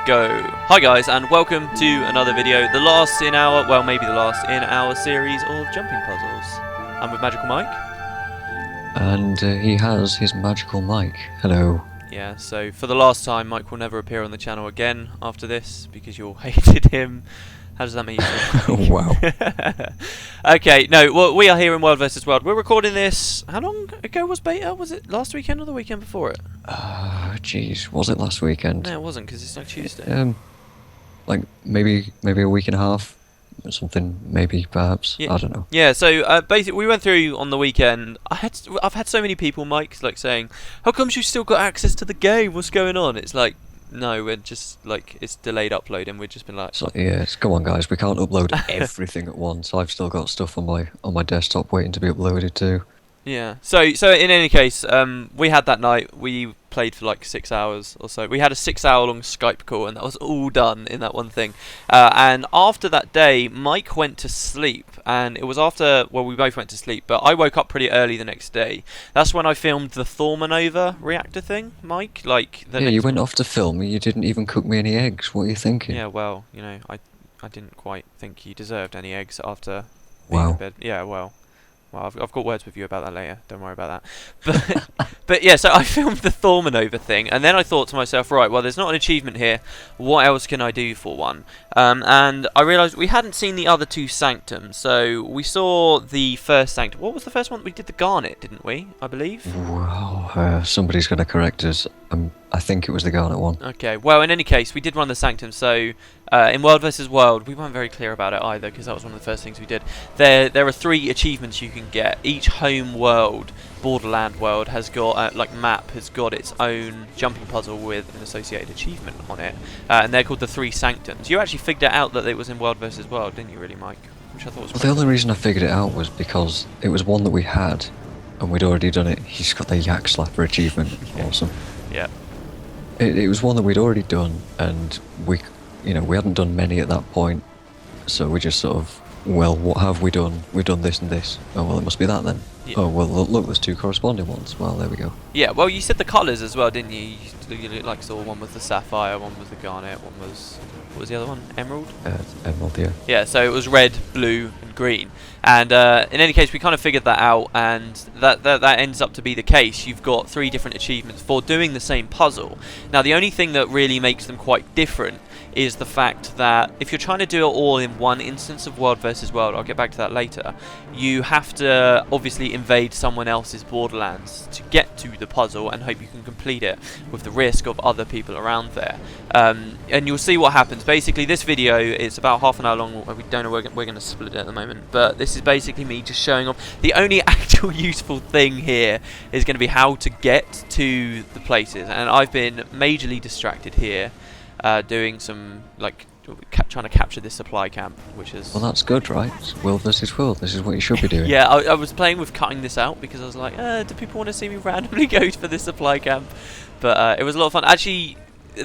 Go. Hi guys, and welcome to another video, the last in our, well maybe the last in our series of jumping puzzles. I'm with Magical Mike. And he has his magical mic. Hello. Yeah, so for the last time, Mike will never appear on the channel again after this, because you all hated him. How does that make you feel? Wow. Okay, no, well, we are here in World vs. World. We're recording this, how long ago was beta? Was it last weekend or the weekend before it? Jeez, was it last weekend? No, it wasn't, because it's like Tuesday. Like maybe a week and a half, or something. Maybe, perhaps. Yeah. I don't know. Yeah. So basically, we went through on the weekend. I've had so many people, Mike, like saying, "How comes you still got access to the game? What's going on?" It's like, no, we're just like it's delayed upload, and we've just been like, So yeah, come on, guys. We can't upload everything at once. I've still got stuff on my desktop waiting to be uploaded too. yeah. So in any case, we had that night. We played for like 6 hours or so. We had a 6-hour long Skype call, and that was all done in that one thing. And after that day, Mike went to sleep, and it was after, well, we both went to sleep, but I woke up pretty early the next day. That's when I filmed the Thormanova reactor thing, Mike. Like, Yeah, you went off to film. You didn't even cook me any eggs. What are you thinking? Yeah, well, you know, I didn't quite think you deserved any eggs after being Wow. in bed. Yeah, well, I've got words with you about that later. Don't worry about that. But yeah, so I filmed the Thormanova thing, and then I thought to myself, right, well, there's not an achievement here. What else can I do for one? And I realised we hadn't seen the other two sanctums. So we saw the first sanctum. What was the first one? We did the Garnet, didn't we? I believe. Wow. Somebody's going to correct us. I think it was the Garnet one. Okay, well, in any case, we did run the sanctum, so in World vs. World, we weren't very clear about it either, because that was one of the first things we did. There are 3 achievements you can get. Each home world, Borderland world, has got, like map, has got its own jumping puzzle with an associated achievement on it, and they're called the 3 sanctums. You actually figured out that it was in World vs. World, didn't you really, Mike? Which I thought was Well, the only reason I figured it out was because it was one that we had, and we'd already done it. He's got the Yak Slapper achievement. Yeah. Awesome. Yeah. It was one that we'd already done, and we hadn't done many at that point, so we just sort of, well, what have we done? We've done this and this. Oh, well, it must be that then. Yeah. Oh, well, look, there's 2 corresponding ones. Well, there we go. Yeah, well, you said the colours as well, didn't you? You like saw one was the Sapphire, one was the Garnet, one was, what was the other one? Emerald? Emerald, yeah. Yeah, so it was red, blue, and green. And in any case, we kind of figured that out, and that ends up to be the case. You've got 3 different achievements for doing the same puzzle. Now, the only thing that really makes them quite different is the fact that if you're trying to do it all in one instance of World vs. World, I'll get back to that later, you have to obviously invade someone else's Borderlands to get to the puzzle and hope you can complete it with the risk of other people around there. And you'll see what happens. Basically, this video is about half an hour long. We don't know, we're going to split it at the moment, but this is basically me just showing off. The only actual useful thing here is going to be how to get to the places, and I've been majorly distracted here doing some, like, trying to capture this supply camp, which is... Well, that's good, right? World versus world. This is what you should be doing. Yeah, I was playing with cutting this out, because I was like, do people want to see me randomly go for this supply camp? But it was a lot of fun. Actually,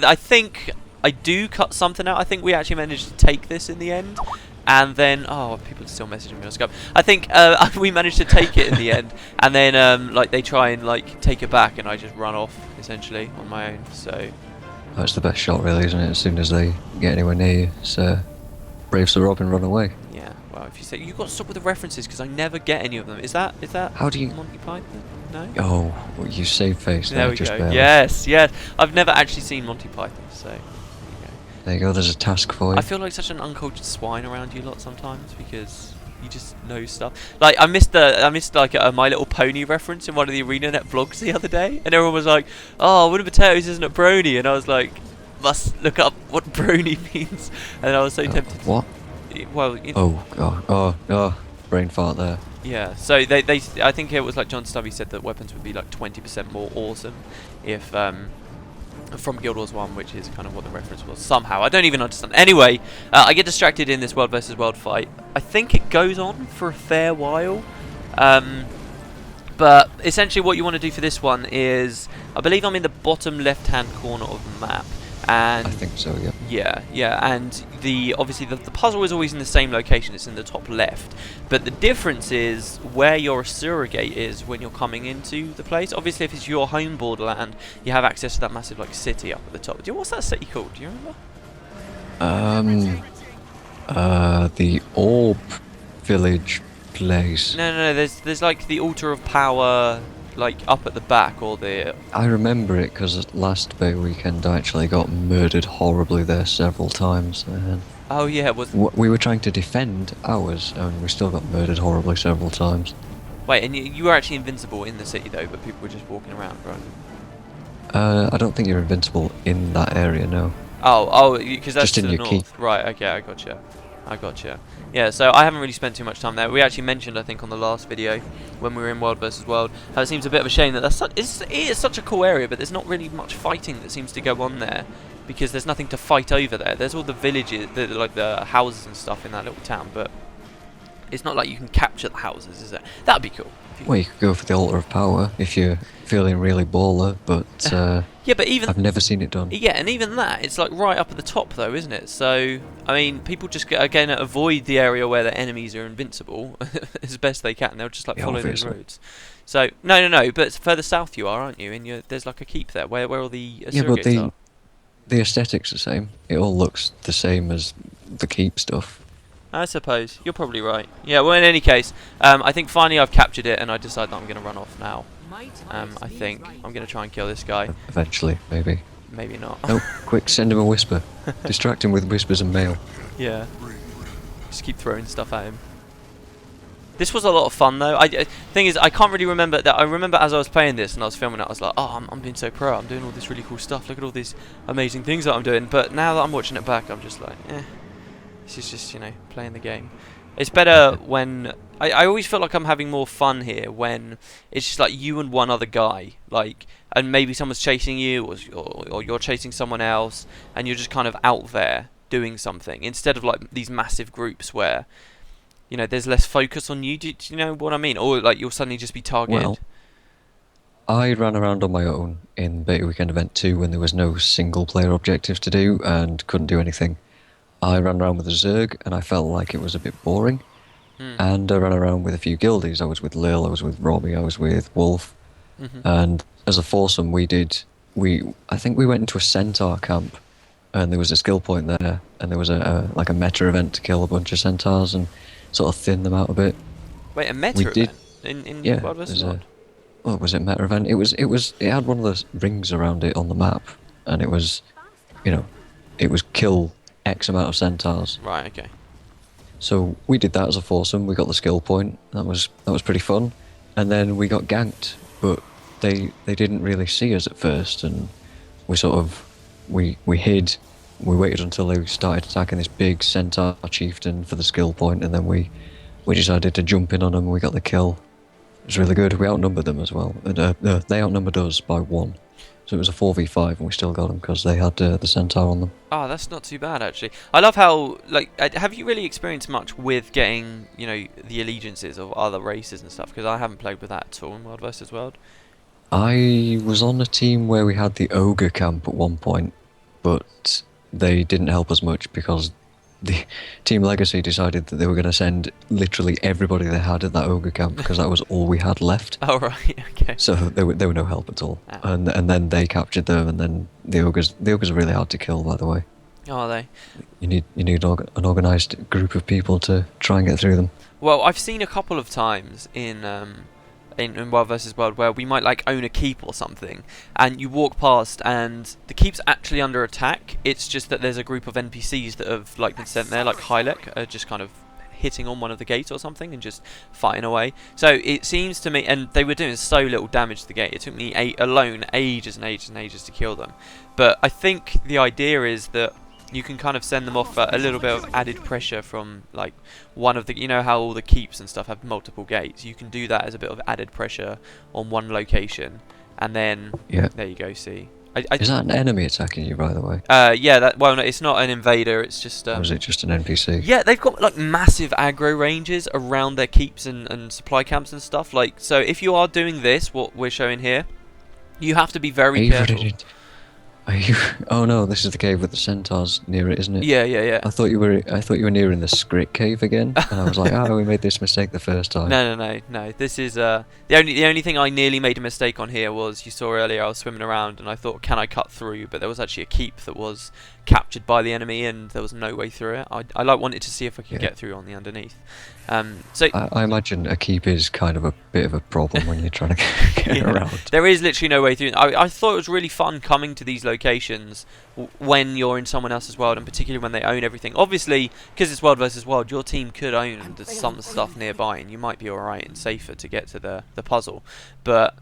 I think I do cut something out. I think we actually managed to take this in the end. And then, oh, people are still messaging me on Skype. I think we managed to take it in the end, and then like they try and like take it back, and I just run off essentially on my own. So That's the best shot, really, isn't it? As soon as they get anywhere near you, it's brave Sir Robin, run away. yeah, well, if you say you've got to stop with the references because I never get any of them. Is that How do you? Monty Python? No. Oh, well, you save face There there, we just go. barely. Yes, yes. I've never actually seen Monty Python, so. There you go. There's a task for you. I feel like such an uncultured swine around you lot sometimes because you just know stuff. Like I missed like a My Little Pony reference in one of the ArenaNet vlogs the other day, and everyone was like, "Oh, Winnie Potatoes isn't a brony," and I was like, "Must look up what brony means," and I was so tempted. What? Well, Oh, brain fart there. yeah. So I think it was like John Stubby said that weapons would be like 20% more awesome if from Guild Wars 1, which is kind of what the reference was somehow. I don't even understand. Anyway, I get distracted in this World vs. World fight. I think it goes on for a fair while. But essentially what you want to do for this one is, I believe I'm in the bottom left-hand corner of the map. And I think so, yeah. yeah, and obviously the puzzle is always in the same location. It's in the top left, but the difference is where your surrogate is when you're coming into the place. Obviously, if it's your home borderland, you have access to that massive like city up at the top. What's that city called? Do you remember? The Orb Village place. No. There's like the altar of power, like up at the back, or the. I remember it because last Bay weekend I actually got murdered horribly there several times. And Oh yeah, we were trying to defend ours, and we still got murdered horribly several times. Wait, and you were actually invincible in the city though, but people were just walking around, right? I don't think you're invincible in that area, no. Oh, because that's Just in to the your north. keep. Right, okay, I gotcha. Yeah, so I haven't really spent too much time there. We actually mentioned, I think, on the last video, when we were in World vs. World, how it seems a bit of a shame that it is such a cool area, but there's not really much fighting that seems to go on there, because there's nothing to fight over there. There's all the villages, like the houses and stuff in that little town, but it's not like you can capture the houses, is it? That'd be cool. Well, you could go for the Altar of Power if you're feeling really baller, but Yeah, but even I've never seen it done. yeah, and even that, it's like right up at the top though, isn't it? So I mean, people just again avoid the area where their enemies are invincible as best they can. They'll just like Yeah, follow obviously. those roads. So no, but further south you are, aren't you? And there's like a keep there where all the Yeah, but surrogates are. the aesthetic's the same. It all looks the same as the keep stuff. I suppose you're probably right. Yeah. Well, in any case, I think finally I've captured it, and I decide that I'm going to run off now. I think I'm going to try and kill this guy. Eventually, maybe. Maybe not. Oh, quick, send him a whisper. Distract him with whispers and mail. Yeah. Just keep throwing stuff at him. This was a lot of fun though. Thing is, I can't really remember that. I remember as I was playing this and I was filming it, I was like, oh, I'm being so pro. I'm doing all this really cool stuff. Look at all these amazing things that I'm doing. But now that I'm watching it back, I'm just like, this is just, playing the game. It's better when I always feel like I'm having more fun here when it's just like you and one other guy, like, and maybe someone's chasing you or you're chasing someone else, and you're just kind of out there doing something instead of like these massive groups where there's less focus on you. Do you know what I mean? Or like you'll suddenly just be targeted. Well, I ran around on my own in Beta Weekend Event 2 when there was no single player objectives to do and couldn't do anything. I ran around with a Zerg and I felt like it was a bit boring. And I ran around with a few guildies. I was with Lil, I was with Robbie, I was with Wolf. And as a foursome I think we went into a centaur camp and there was a skill point there and there was a meta event to kill a bunch of centaurs and sort of thin them out a bit. Wait, a meta event? In Yeah, World vs. World? Well, was it meta event? It had one of those rings around it on the map and it was kill X amount of centaurs. Right, okay. So we did that as a foursome. We got the skill point. That was pretty fun. And then we got ganked, but they didn't really see us at first, and we hid. We waited until they started attacking this big centaur chieftain for the skill point, and then we decided to jump in on them. And we got the kill. It was really good. We outnumbered them as well. And, they outnumbered us by 1. So it was a 4v5 and we still got them because they had the centaur on them. Oh, that's not too bad actually. I love how, have you really experienced much with getting, the allegiances of other races and stuff? Because I haven't played with that at all in World vs. World. I was on a team where we had the ogre camp at one point, but they didn't help us much because the Team Legacy decided that they were going to send literally everybody they had at that ogre camp because that was all we had left. Oh right, okay. So they were no help at all. Oh. And then they captured them, and then the ogres are really hard to kill, by the way. Are they? You need an organised group of people to try and get through them. Well, I've seen a couple of times in World vs. World where we might own a keep or something, and you walk past and the keep's actually under attack. It's just that there's a group of NPCs that have been sent there, like Hylek, just kind of hitting on one of the gates or something and just fighting away. So it seems to me, and they were doing so little damage to the gate, it took me ages and ages to kill them. But I think the idea is that you can kind of send them off a little bit of added pressure from one of the, how all the keeps and stuff have multiple gates. You can do that as a bit of added pressure on one location, and then there you go. See, is that an enemy attacking you, by the way? Yeah. No, it's not an invader. It's just. Or is it just an NPC? Yeah, they've got massive aggro ranges around their keeps and supply camps and stuff. So if you are doing this, what we're showing here, you have to be very careful. Are you? Oh no, this is the cave with the centaurs near it, isn't it? Yeah, yeah, yeah. I thought you were nearing the Skrit cave again, and I was like, oh, we made this mistake the first time. No, no, no, no. This is the only thing I nearly made a mistake on here was you saw earlier I was swimming around and I thought, can I cut through? But there was actually a keep that was captured by the enemy and there was no way through it. I like wanted to see if I could Yeah. get through on the underneath. So I imagine a keep is kind of a bit of a problem when you're trying to get yeah, around. there is literally no way through. I thought it was really fun coming to these locations when you're in someone else's world, and particularly when they own everything. Obviously, because it's world versus world, your team could own some stuff nearby, and you might be alright and safer to get to the puzzle. But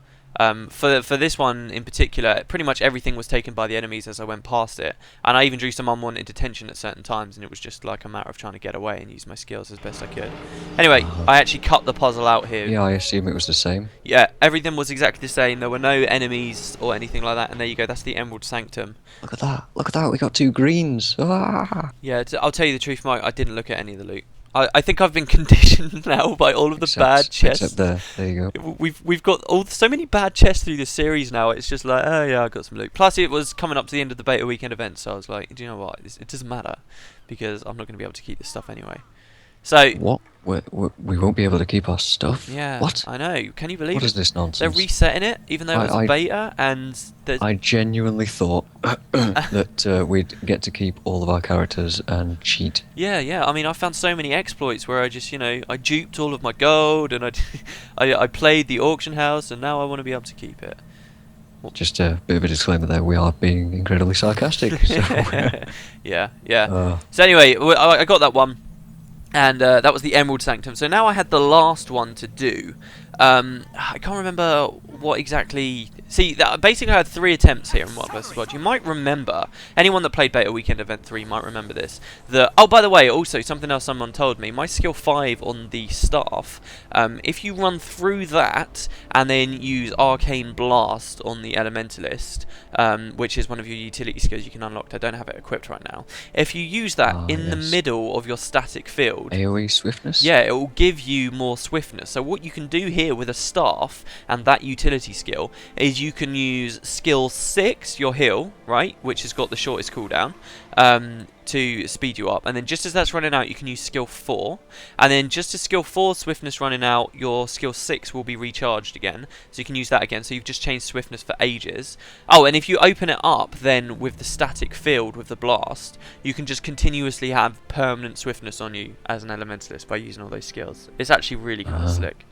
for this one in particular, pretty much everything was taken by the enemies as I went past it, and I even drew some unwanted attention at certain times, and it was just like a matter of trying to get away and use my skills as best I could. Anyway, I actually cut the puzzle out here. Yeah, I assume it was the same. Yeah, everything was exactly the same. There were no enemies or anything like that, and there you go. That's the Emerald Sanctum. Look at that! Look at that! We got 2 greens. Ah! Yeah, I'll tell you the truth, Mike. I didn't look at any of the loot. I think I've been conditioned now by all of the bad chests. Except there you go. We've got so many bad chests through this series now. It's just like, oh yeah, I got some loot. Plus, it was coming up to the end of the beta weekend event, so I was like, do you know what? It doesn't matter because I'm not going to be able to keep this stuff anyway. So What? We won't be able to keep our stuff? yeah, What? I know. Can you believe What it? is this They're nonsense? resetting it, even though it's I- beta, and there's I genuinely thought that we'd get to keep all of our characters and cheat. yeah, yeah. I mean, I found so many exploits where I just, you know, I duped all of my gold, and I played the auction house, and now I want to be able to keep it. Just a bit of a disclaimer there, we are being incredibly sarcastic. So, Yeah, yeah. uh, So anyway, I got that one, and that was the Emerald Sanctum. So now I had the last one to do. I can't remember what exactly. See, basically I had 3 attempts here in World vs. World. You might remember, anyone that played Beta Weekend Event 3 might remember this. Oh, by the way, also something else someone told me. My skill 5 on the staff, if you run through that and then use Arcane Blast on the Elementalist, which is one of your utility skills you can unlock. I don't have it equipped right now. If you use that in the middle of your static field, AoE swiftness? yeah, it will give you more swiftness. So what you can do here with a staff and that utility skill is you can use skill 6, your heal, right, which has got the shortest cooldown, to speed you up. And then just as that's running out, you can use skill 4. And then just as skill 4 swiftness running out, your skill 6 will be recharged again. So you can use that again. So you've just changed swiftness for ages. Oh, and if you open it up, then with the static field, with the blast, you can just continuously have permanent swiftness on you as an elementalist by using all those skills. It's actually really kind of slick.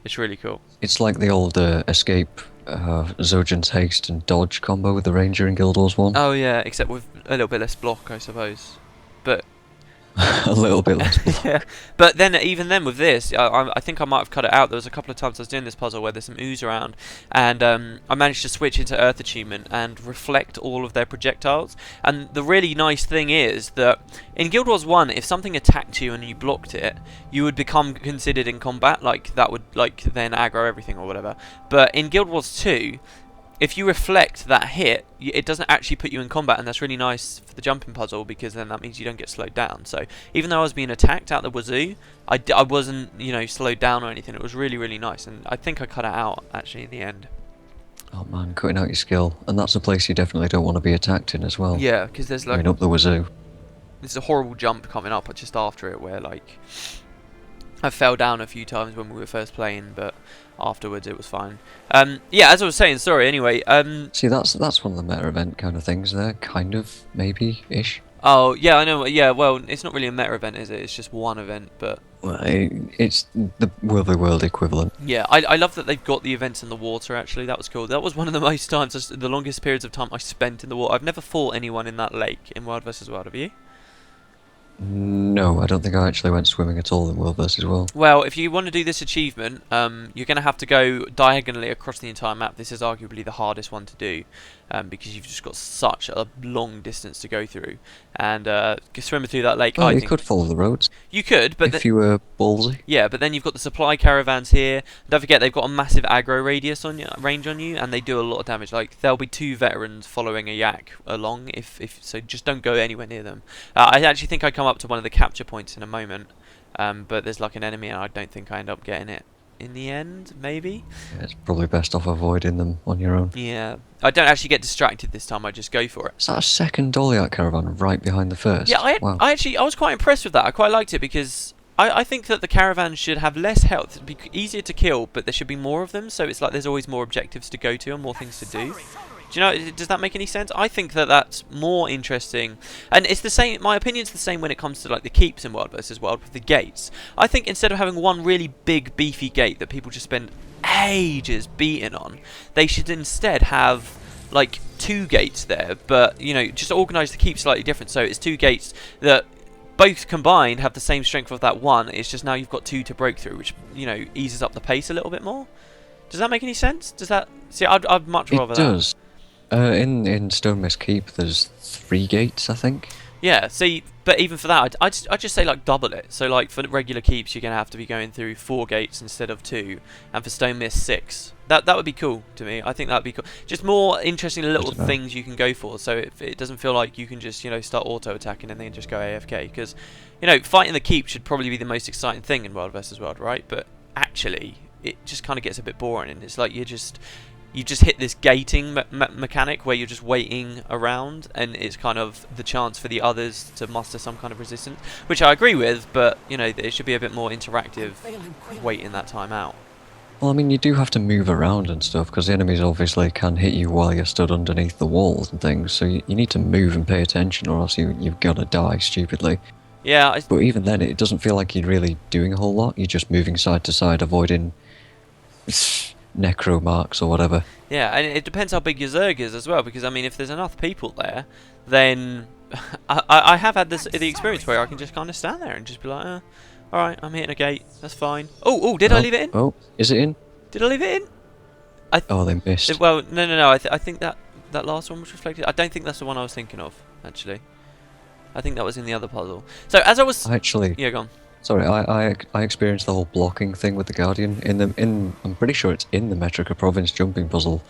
It's really cool. It's like the old escape Zojin's haste and dodge combo with the ranger in Guild Wars 1. Oh yeah, except with a little bit less block, I suppose. But A little bit less block. yeah, but then even then with this, I think I might have cut it out. There was a couple of times I was doing this puzzle where there's some ooze around, and I managed to switch into Earth Achievement and reflect all of their projectiles. And the really nice thing is that in Guild Wars 1, if something attacked you and you blocked it, you would become considered in combat, like that would then aggro everything or whatever. But in Guild Wars 2, if you reflect that hit, it doesn't actually put you in combat, and that's really nice for the jumping puzzle because then that means you don't get slowed down. So even though I was being attacked out the wazoo, I wasn't, you know, slowed down or anything. It was really, really nice, and I think I cut it out actually in the end. Oh man, cutting out your skill. And that's a place you definitely don't want to be attacked in as well. Yeah, because there's I like mean, up the wazoo. there's a horrible jump coming up just after it where like I fell down a few times when we were first playing, but afterwards it was fine. Yeah, as I was saying, sorry. Anyway, See, that's one of the meta event kind of things there, kind of, maybe-ish. oh yeah, I know. Yeah, well, it's not really a meta event, is it? It's just one event, but Well, it's the world equivalent. yeah, I love that they've got the events in the water. Actually, that was cool. That was one of the most times, the longest periods of time I spent in the water. I've never fought anyone in that lake in World vs. World. Have you? No, I don't think I actually went swimming at all in World vs. World. Well, if you want to do this achievement, you're going to have to go diagonally across the entire map. This is arguably the hardest one to do, because you've just got such a long distance to go through. And swimming through that lake, Oh, I you think could follow the roads you could, but if you were ballsy. yeah, but then you've got the supply caravans here. Don't forget they've got a massive aggro range on you, and they do a lot of damage. Like there'll be 2 veterans following a yak along, if so. Just don't go anywhere near them. I actually think I come up to one of the capture points in a moment, but there's like an enemy, and I don't think I end up getting it. in the end, maybe. Yeah, it's probably best off avoiding them on your own. Yeah, I don't actually get distracted this time. I just go for it. Is that a second dolly art caravan right behind the Yeah, first? Wow. I was quite impressed with that. I quite liked it because I think that the caravan should have less health, it'd be easier to kill, but there should be more of them. So it's like there's always more objectives to go to and more things to do. Do you know? Does that make any sense? I think that that's more interesting, and it's the same. My opinion's the same when it comes to like the keeps in World versus World with the gates. I think instead of having one really big beefy gate that people just spend ages beating on, they should instead have like 2 gates there, but you know, just organise the keep slightly different. So it's 2 gates that both combined have the same strength of that one. It's just now you've got 2 to break through, which, you know, eases up the pace a little bit more. Does that make any sense? Does that... See, I'd much rather It that. does. In Stone Mist Keep, there's 3 gates, I think. Yeah, see, but even for that, I'd just say, like, double it. So, like, for regular keeps, you're going to have to be going through 4 gates instead of 2. And for Stone Mist, 6. That would be cool to me. I think that would be cool. Just more interesting little things you can go for. So it doesn't feel like you can just, you know, start auto-attacking and then just go AFK. Because, you know, fighting the keep should probably be the most exciting thing in World versus World, right? But actually, it just kind of gets a bit boring. And it's like you just hit this gating mechanic where you're just waiting around, and it's kind of the chance for the others to muster some kind of resistance, which I agree with, but, you know, it should be a bit more interactive waiting that time out. Well, I mean, you do have to move around and stuff, because the enemies obviously can hit you while you're stood underneath the walls and things, so you need to move and pay attention, or else you're gonna die stupidly. Yeah, but even then, it doesn't feel like you're really doing a whole lot. You're just moving side to side, avoiding necro marks or whatever. Yeah, and it depends how big your Zerg is as well, because, I mean, if there's enough people there, then I have had the experience where I can just kind of stand there and just be like, alright, I'm hitting a gate, that's fine. Oh, did I leave it in? Oh, is it in? Did I leave it in? Oh, they missed. Well, no, I think that last one was reflected. I don't think that's the one I was thinking of, actually. I think that was in the other puzzle. So, as I was... Actually... Yeah, go on. Sorry, I experienced the whole blocking thing with the Guardian. I'm pretty sure it's in the Metrica Province jumping puzzle.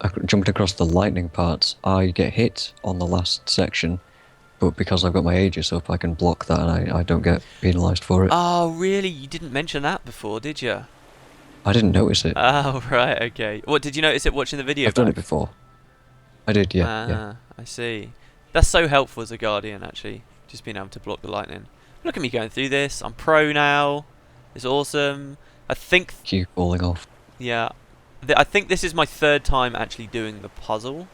I jumped across the lightning parts. I get hit on the last section, but because I've got my Aegis up, I can block that and I don't get penalised for it. Oh, really? You didn't mention that before, did you? I didn't notice it. Oh, right, okay. What, did you notice it watching the video? I've done it before. I did, yeah. I see. That's so helpful as a Guardian, actually. Just being able to block the lightning. Look at me going through this. I'm pro now. It's awesome. I think... Keep falling off. Yeah. I think this is my 3rd time actually doing the puzzle.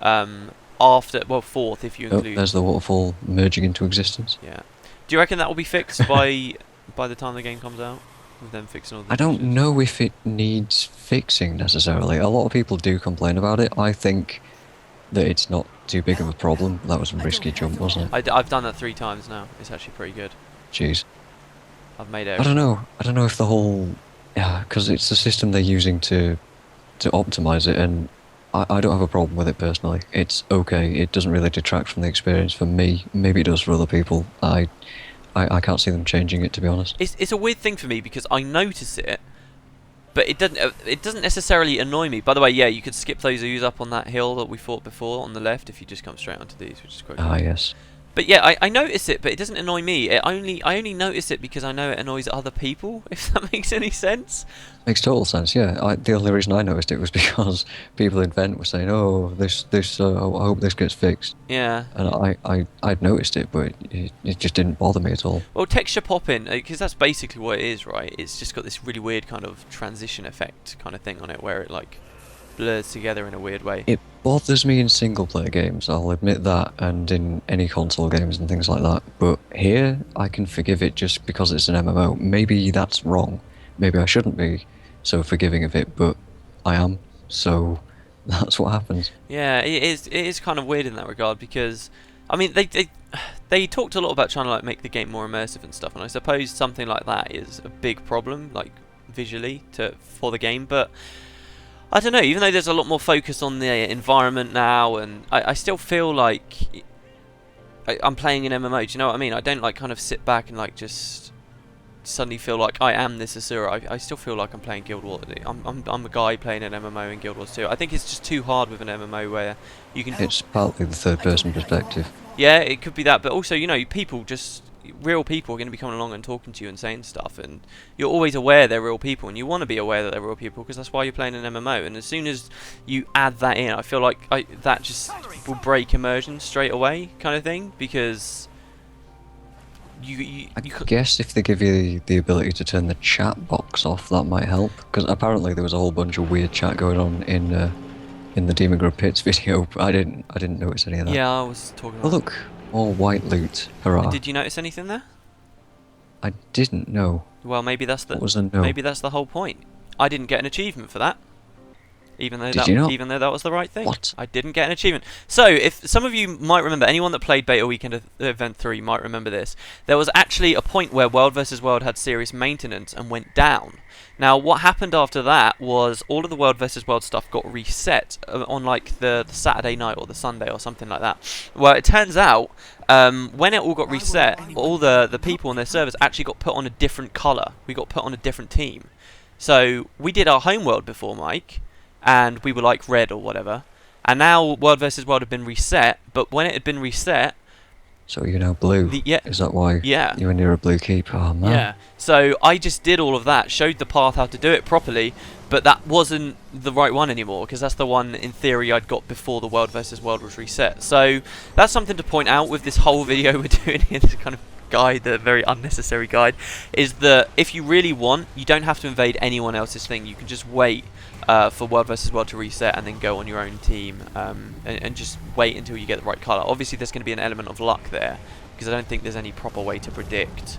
After... Well, 4th if you include... Oh, there's the waterfall merging into existence. Yeah. Do you reckon that will be fixed by the time the game comes out? With them fixing all the I don't issues? know if it needs fixing necessarily. A lot of people do complain about it. I think that it's not too big of a problem. That was a risky jump, wasn't it? I've done that 3 times now. It's actually pretty good. Jeez. I've made it. I don't know if the whole... Yeah, because it's the system they're using to optimise it, and I don't have a problem with it personally. It's okay. It doesn't really detract from the experience for me. Maybe it does for other people. I can't see them changing it, to be honest. It's a weird thing for me because I notice it, but it doesn't necessarily annoy me. By the way, yeah, you could skip those ooze up on that hill that we fought before on the left if you just come straight onto these, which is quite cool. Ah, yes. But yeah, I notice it, but it doesn't annoy me. I only notice it because I know it annoys other people, if that makes any sense. Makes total sense, yeah. The only reason I noticed it was because people in Vent were saying, "Oh, this, I hope this gets fixed." Yeah. And I'd noticed it, but it just didn't bother me at all. Well, texture popping, because that's basically what it is, right? It's just got this really weird kind of transition effect kind of thing on it, where it like blurs together in a weird way. It bothers me in single-player games, I'll admit that, and in any console games and things like that. But here, I can forgive it just because it's an MMO. Maybe that's wrong. Maybe I shouldn't be so forgiving of it, but I am. So that's what happens. Yeah, it is kind of weird in that regard because, I mean, they talked a lot about trying to like make the game more immersive and stuff, and I suppose something like that is a big problem, like visually for the game, but. I don't know, even though there's a lot more focus on the environment now, and I still feel like I'm playing an MMO, do you know what I mean? I don't like kind of sit back and like just suddenly feel like I am this Asura. I still feel like I'm playing Guild Wars. I'm a guy playing an MMO in Guild Wars 2. I think it's just too hard with an MMO where you can... It's partly the third-person perspective. Yeah, it could be that, but also, you know, people just... real people are going to be coming along and talking to you and saying stuff, and you're always aware they're real people, and you want to be aware that they're real people because that's why you're playing an MMO. And as soon as you add that in, I feel like that just will break immersion straight away, kind of thing, because I guess if they give you the ability to turn the chat box off, that might help. Because apparently there was a whole bunch of weird chat going on in the Demon Grub Pits video. But I didn't notice any of that. Yeah, I was talking Oh about... look, more white loot. Hurrah! Did you notice anything there? I didn't know. Well, maybe that's the What was a no? maybe that's the whole point. I didn't get an achievement for that. Even though even though that was the right thing. What? I didn't get an achievement. So, if some of you might remember, anyone that played Beta Weekend Event 3 might remember this. There was actually a point where World vs. World had serious maintenance and went down. Now, what happened after that was all of the World vs. World stuff got reset on like the Saturday night or the Sunday or something like that. Well, it turns out when it all got reset, all the people on their servers actually got put on a different colour. We got put on a different team. So, we did our home world before, Mike, and we were like red or whatever, and now World vs. World had been reset, but when it had been reset... So you're now blue? Yeah. Is that why Yeah. you were near a blue keep? Oh man. Yeah. So I just did all of that, showed the path how to do it properly, but that wasn't the right one anymore, because that's the one, in theory, I'd got before the World vs. World was reset. So that's something to point out with this whole video we're doing here, this kind of guide, the very unnecessary guide, is that if you really want, you don't have to invade anyone else's thing. You can just wait for World vs. World to reset and then go on your own team, and just wait until you get the right colour. Obviously there's going to be an element of luck there, because I don't think there's any proper way to predict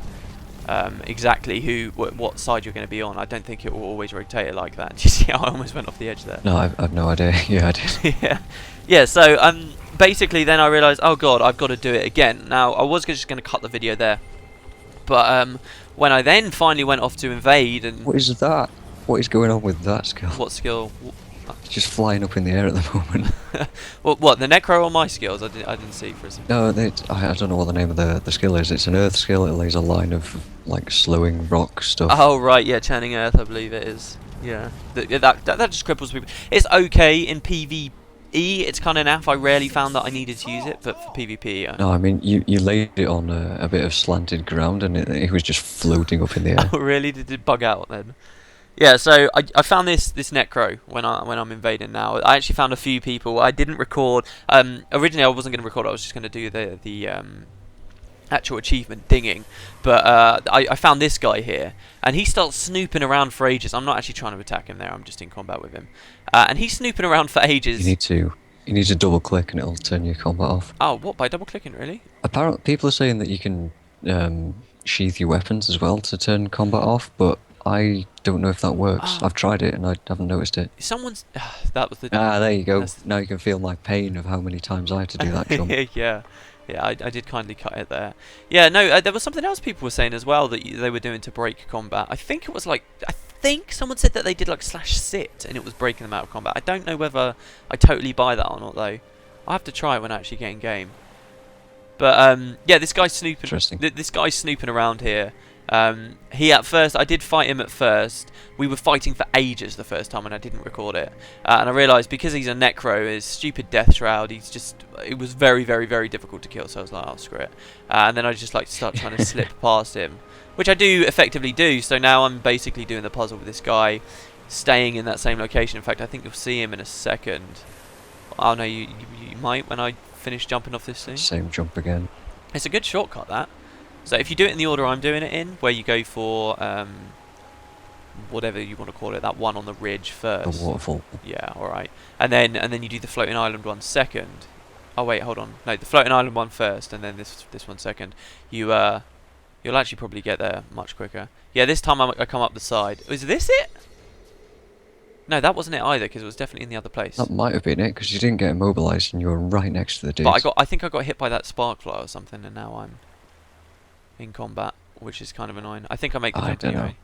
exactly what side you're going to be on. I don't think it will always rotate it like that. Do you see how I almost went off the edge there? No, I've no idea. Yeah, I did. Yeah, so basically then I realised, oh god, I've got to do it again. Now, I was just going to cut the video there, but when I then finally went off to invade and... What is that? What is going on with that skill? What skill? It's just flying up in the air at the moment. What, the Necro or my skills? I didn't see for a second. No, I don't know what the name of the skill is. It's an earth skill. It lays a line of like slowing rock stuff. Oh right, yeah, churning earth, I believe it is. Yeah, that just cripples people. It's okay in PvE. It's kind of naff. I rarely found that I needed to use it, but for PvP, No, I mean you laid it on a bit of slanted ground, and it was just floating up in the air. Oh really? Did it bug out then? Yeah, so I found this Necro when I'm invading now. I actually found a few people. I didn't record. Originally I wasn't going to record. I was just going to do the actual achievement dinging. But I found this guy here, and he starts snooping around for ages. I'm not actually trying to attack him there. I'm just in combat with him, and he's snooping around for ages. You need to double click, and it'll turn your combat off. Oh, what, by double clicking, really? Apparently, people are saying that you can sheath your weapons as well to turn combat off, but I don't know if that works. I've tried it and I haven't noticed it. Someone's... that was the... there you go. Now you can feel my pain of how many times I had to do that jump. Yeah, I did kindly cut it there. Yeah, no, there was something else people were saying as well that they were doing to break combat. I think it was like... I think someone said that they did like /sit and it was breaking them out of combat. I don't know whether I totally buy that or not, though. I'll have to try it when I actually get in game. But, yeah, this guy's snooping... Interesting. This guy's snooping around here. He at first, I did fight him at first. We were fighting for ages the first time and I didn't record it. And I realised because he's a Necro, his stupid Death Shroud, it was very, very, very difficult to kill, so I was like, oh, screw it. And then I just like start trying to slip past him, which I do effectively do. So now I'm basically doing the puzzle with this guy, staying in that same location. In fact, I think you'll see him in a second. Oh no, you might when I finish jumping off this thing. Same jump again. It's a good shortcut, that. So if you do it in the order I'm doing it in, where you go for whatever you want to call it, that one on the ridge first. The waterfall. Yeah, all right. And then you do the floating island one second. Oh wait, hold on. No, the floating island one first, and then this one second. You'll actually probably get there much quicker. Yeah, this time I come up the side. Is this it? No, that wasn't it either, because it was definitely in the other place. That might have been it, because you didn't get immobilized and you were right next to the dude. But I think I got hit by that sparkfly or something, and now I'm in combat, which is kind of annoying. I think I make the jump anyway.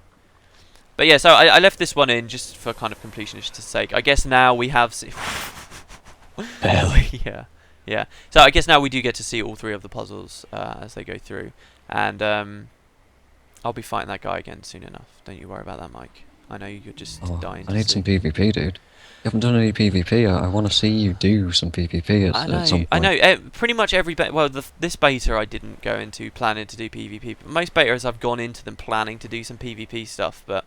But yeah, so I left this one in just for kind of completionist's sake. I guess now we have... Barely. Yeah. So I guess now we do get to see all three of the puzzles as they go through. And I'll be fighting that guy again soon enough. Don't you worry about that, Mike. I know you're just Oh, dying I to need see. some PvP, dude. You haven't done any PvP. I want to see you do some PvP at some I know. point. Pretty much every beta. Well, this beta I didn't go into planning to do PvP. But most betas I've gone into them planning to do some PvP stuff. But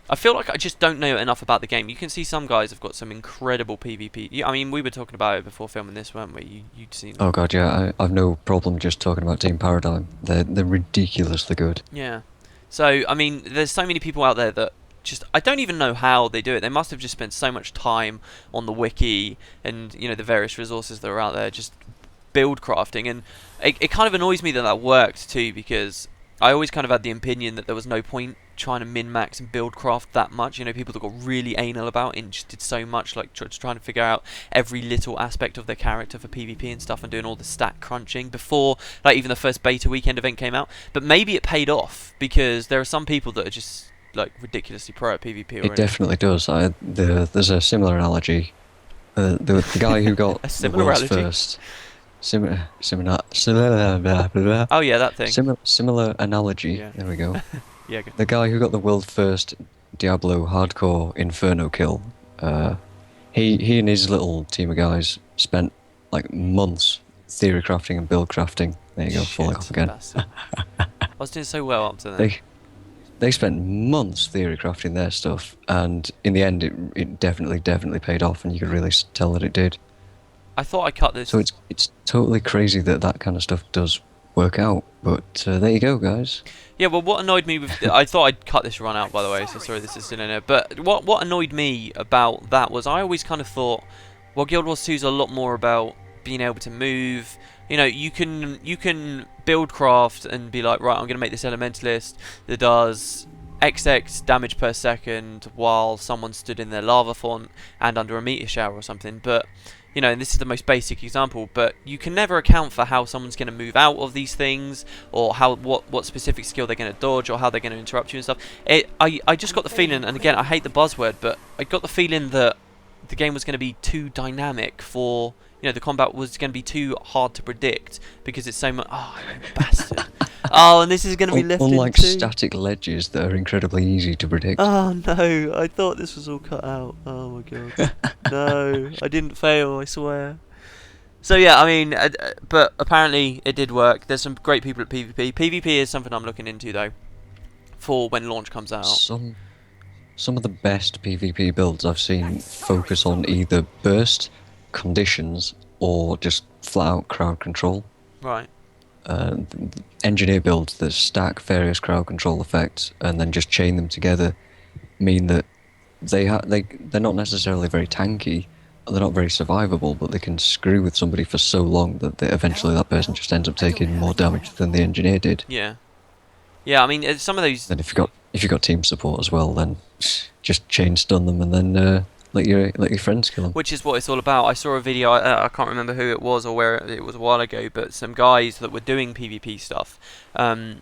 I feel like I just don't know enough about the game. You can see some guys have got some incredible PvP. I mean, we were talking about it before filming this, weren't we? You'd seen. Oh god, yeah. I've no problem just talking about Team Paradigm. They're ridiculously good. Yeah. So I mean, there's so many people out there that just I don't even know how they do it. They must have just spent so much time on the wiki and the various resources that are out there just build crafting, and it kind of annoys me that that worked too, because I always kind of had the opinion that there was no point trying to min-max and build craft that much. People that got really anal about it and just did so much, like trying to figure out every little aspect of their character for PvP and stuff, and doing all the stat crunching before like even the first beta weekend event came out. But maybe it paid off, because there are some people that are just like ridiculously pro at PvP already. It definitely does. There's a similar analogy. The guy who got A the similar world's analogy? first. Similar, blah, blah, blah. Oh yeah, that thing. Similar analogy. Yeah. There we go. Yeah. Good. The guy who got the world's first Diablo hardcore Inferno kill. He and his little team of guys spent like months theory crafting and build crafting. There you go, falling off again. I was doing so well up to then. They spent months theory crafting their stuff, and in the end, it definitely paid off, and you could really tell that it did. I thought I cut this. So it's totally crazy that kind of stuff does work out. But there you go, guys. Yeah, well, what annoyed me with I thought I'd cut this run out, by the way, so sorry this is still in there. But what annoyed me about that was I always kind of thought, well, Guild Wars 2 is a lot more about being able to move. You can build craft and be like, right, I'm going to make this Elementalist that does XX damage per second while someone stood in their lava font and under a meteor shower or something. But and this is the most basic example, but you can never account for how someone's going to move out of these things, or what specific skill they're going to dodge, or how they're going to interrupt you and stuff. I just got the feeling, and again, I hate the buzzword, but I got the feeling that the game was going to be too dynamic for, the combat was going to be too hard to predict, because it's so much. Oh, you bastard. Oh, and this is going to be left Unlike in two. static ledges that are incredibly easy to predict. Oh no, I thought this was all cut out. Oh my god. No, I didn't fail, I swear. So yeah, I mean, but apparently it did work. There's some great people at PvP. PvP is something I'm looking into though, for when launch comes out. Some of the best PvP builds I've seen focus on either burst, conditions, or just flat out crowd control. Right. Engineer builds that stack various crowd control effects and then just chain them together mean that they're not necessarily very tanky, they're not very survivable, but they can screw with somebody for so long that eventually that person just ends up taking more damage than the engineer did. Yeah. Yeah, I mean, some of those. And if you got team support as well, then just chain stun them and then let your friends kill them. Which is what it's all about. I saw a video, I can't remember who it was or where it was a while ago, but some guys that were doing PvP stuff, and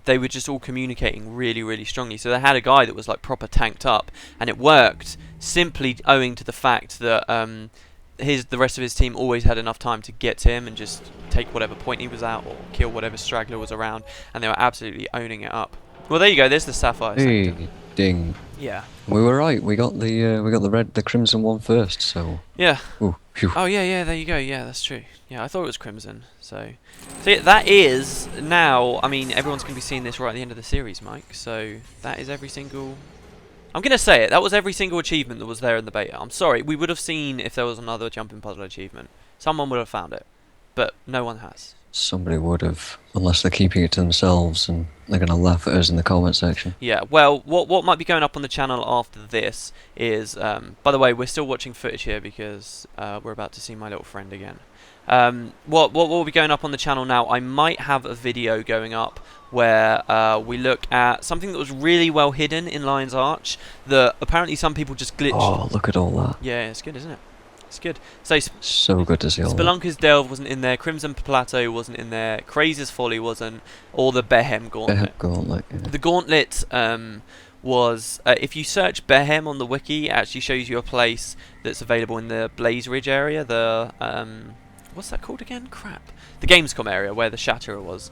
they were just all communicating really, really strongly. So they had a guy that was like proper tanked up, and it worked simply owing to the fact that the rest of his team always had enough time to get to him and just take whatever point he was at or kill whatever straggler was around, and they were absolutely owning it up. Well, there you go. There's the Sapphires. Hey, ding. Yeah. We were right. We got the crimson one first. So. Yeah. Ooh, phew. Oh yeah. There you go. Yeah, that's true. Yeah, I thought it was crimson. So yeah, that is now. I mean, everyone's going to be seeing this right at the end of the series, Mike. So that is every single. I'm going to say it. That was every single achievement that was there in the beta. I'm sorry. We would have seen if there was another jumping puzzle achievement. Someone would have found it, but no one has. Somebody would have, unless they're keeping it to themselves and they're going to laugh at us in the comment section. Yeah, well, what might be going up on the channel after this is, by the way, we're still watching footage here because we're about to see my little friend again. What will be going up on the channel now, I might have a video going up where we look at something that was really well hidden in Lion's Arch that apparently some people just glitched. Oh, look at all that. Yeah, it's good, isn't it? It's good. So So good to see all that. Spelunker's Delve wasn't in there, Crimson Plateau wasn't in there, Crazer's Folly wasn't, or the Behem Gauntlet. Gauntlet, yeah. The Gauntlet was, if you search Behem on the wiki, it actually shows you a place that's available in the Blaze Ridge area, the what's that called again? Crap. The Gamescom area where the Shatterer was.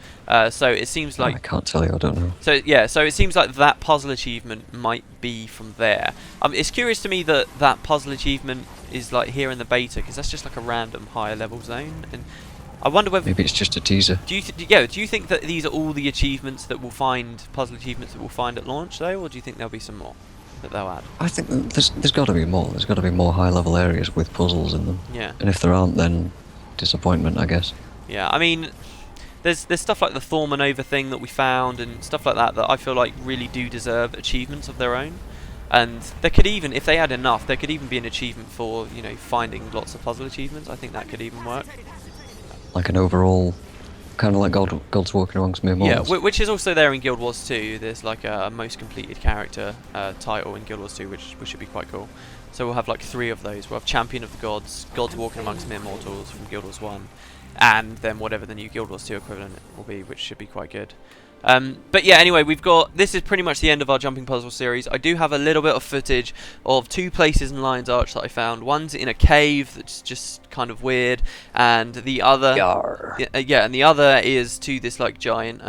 So it seems like I can't tell you. I don't know. so yeah, so it seems like that puzzle achievement might be from there. It's curious to me that that puzzle achievement is like here in the beta, because that's just like a random higher level zone, and I wonder whether Maybe it's just a teaser. do you think that these are all the achievements that we'll find, puzzle achievements that we'll find at launch though, or do you think there'll be some more that they'll add? I think there's got to be more. There's got to be more high level areas with puzzles in them. Yeah. And if there aren't, then disappointment, I guess. Yeah, I mean, there's stuff like the Thormanova thing that we found and stuff like that that I feel like really do deserve achievements of their own. And there could even, if they had enough, there could even be an achievement for, you know, finding lots of puzzle achievements. I think that could even work. Like an overall, kind of like God's Walking Amongst Mere Yeah, Mortals. which is also there in Guild Wars 2. There's like a most completed character title in Guild Wars 2, which should be quite cool. So we'll have like 3 of those. We'll have Champion of the Gods, Gods Walking Amongst Mere Mortals from Guild Wars 1, and then whatever the new Guild Wars 2 equivalent will be, which should be quite good. But yeah, anyway, this is pretty much the end of our jumping puzzle series. I do have a little bit of footage of 2 places in Lion's Arch that I found. One's in a cave that's just kind of weird, and the other and the other is to this like giant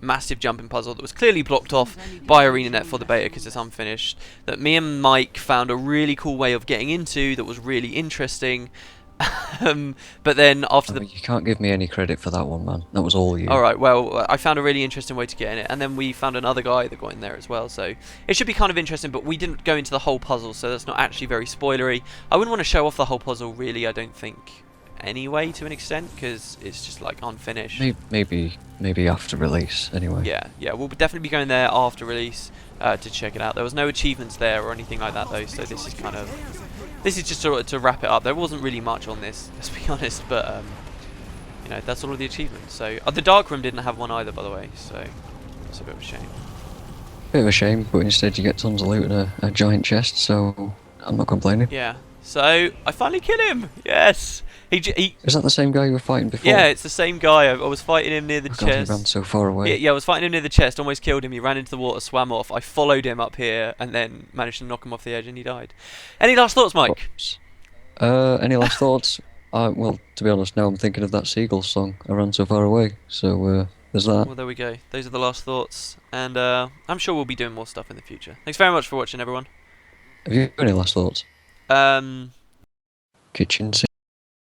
massive jumping puzzle that was clearly blocked off by ArenaNet for the beta because it's unfinished, that me and Mike found a really cool way of getting into that was really interesting. But then after You can't give me any credit for that one, man. That was all you. Alright, well, I found a really interesting way to get in it, and then we found another guy that got in there as well, so it should be kind of interesting, but we didn't go into the whole puzzle, so that's not actually very spoilery. I wouldn't want to show off the whole puzzle, really, I don't think, anyway, to an extent, because it's just, like, unfinished. Maybe after release, anyway. Yeah, we'll definitely be going there after release to check it out. There was no achievements there or anything like that, though, so this is just to wrap it up. There wasn't really much on this, let's be honest, but you know, that's all of the achievements. So the Dark Room didn't have one either, by the way, so it's a bit of a shame. Bit of a shame, but instead you get tons of loot and a giant chest, so I'm not complaining. Yeah. So I finally killed him. Yes. He Is that the same guy you were fighting before? Yeah, it's the same guy. I was fighting him near the God, chest. he ran so far away. Yeah, I was fighting him near the chest, almost killed him. He ran into the water, swam off. I followed him up here, and then managed to knock him off the edge, and he died. Any last thoughts, Mike? Any last thoughts? Well, to be honest, now I'm thinking of that Seagull song, I Ran So Far Away, so there's that. Well, there we go. Those are the last thoughts, and I'm sure we'll be doing more stuff in the future. Thanks very much for watching, everyone. Have you got any last thoughts? Kitchen